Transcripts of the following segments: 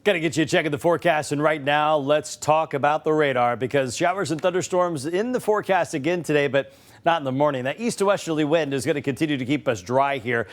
Got to get you a check of the forecast, and right now let's talk about the radar because showers and thunderstorms in the forecast again today, but not in the morning. That east to westerly wind is going to continue to keep us dry here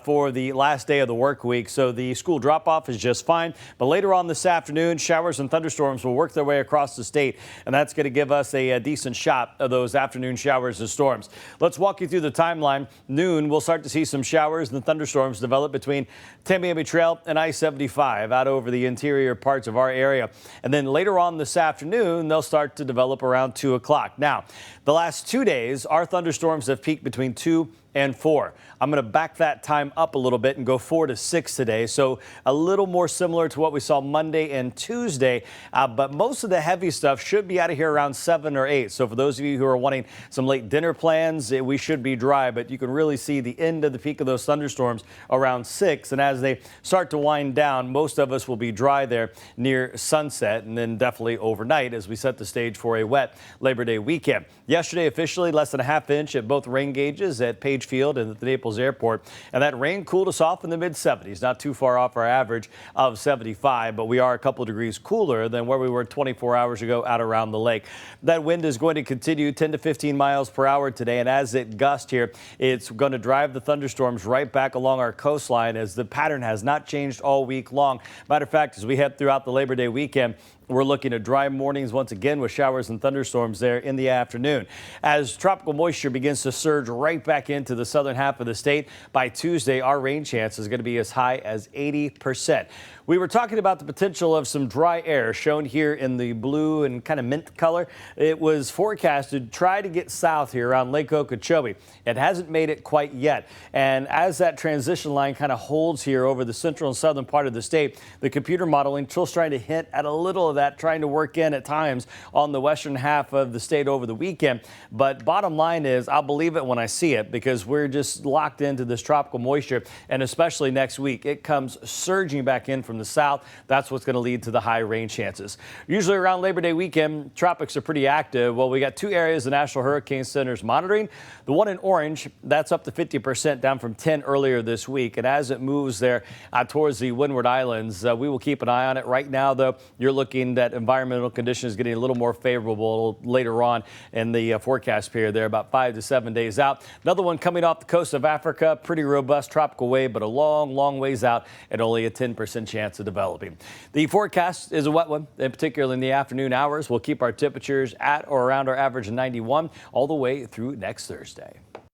for the last day of the work week. So the school drop off is just fine. But later on this afternoon, showers and thunderstorms will work their way across the state. And that's going to give us a decent shot of those afternoon showers and storms. Let's walk you through the timeline. Noon, we'll start to see some showers and thunderstorms develop between Tamiami Trail and I-75 out over the interior parts of our area. And then later on this afternoon, they'll start to develop around 2 o'clock. Now, the last 2 days, our thunderstorms have peaked between 2 and 4. I'm going to back that time up a little bit and go 4 to 6 today. So a little more similar to what we saw Monday and Tuesday. But most of the heavy stuff should be out of here around 7 or 8. So for those of you who are wanting some late dinner plans, we should be dry. But you can really see the end of the peak of those thunderstorms around 6. And as they start to wind down, most of us will be dry there near sunset and then definitely overnight as we set the stage for a wet Labor Day weekend. Yesterday, officially less than a half inch at both rain gauges at Page Field and at the Naples Airport. And that rain cooled us off in the mid-70s, not too far off our average of 75, but we are a couple degrees cooler than where we were 24 hours ago out around the lake. That wind is going to continue 10 to 15 miles per hour today, and as it gusts here, it's going to drive the thunderstorms right back along our coastline as the pattern has not changed all week long. Matter of fact, as we head throughout the Labor Day weekend, we're looking at dry mornings once again with showers and thunderstorms there in the afternoon. As tropical moisture begins to surge right back into the southern half of the state, by Tuesday, our rain chance is going to be as high as 80%. We were talking about the potential of some dry air shown here in the blue and kind of mint color. It was forecasted to try to get south here around Lake Okeechobee. It hasn't made it quite yet. And as that transition line kind of holds here over the central and southern part of the state, the computer modeling still trying to hint at a little of that, trying to work in at times on the western half of the state over the weekend. But bottom line is, I'll believe it when I see it because we're just locked into this tropical moisture. And especially next week, it comes surging back in from the south. That's what's going to lead to the high rain chances. Usually around Labor Day weekend, tropics are pretty active. Well, we got 2 areas the National Hurricane Center is monitoring. The one in orange, that's up to 50%, down from 10 earlier this week. And as it moves there towards the Windward Islands, we will keep an eye on it. Right now, though, you're looking at environmental conditions getting a little more favorable later on in the forecast period there, about 5 to 7 days out. Another one coming off the coast of Africa, pretty robust tropical wave, but a long, long ways out and only a 10% chance of developing. The forecast is a wet one, and particularly in the afternoon hours. We'll keep our temperatures at or around our average of 91 all the way through next Thursday.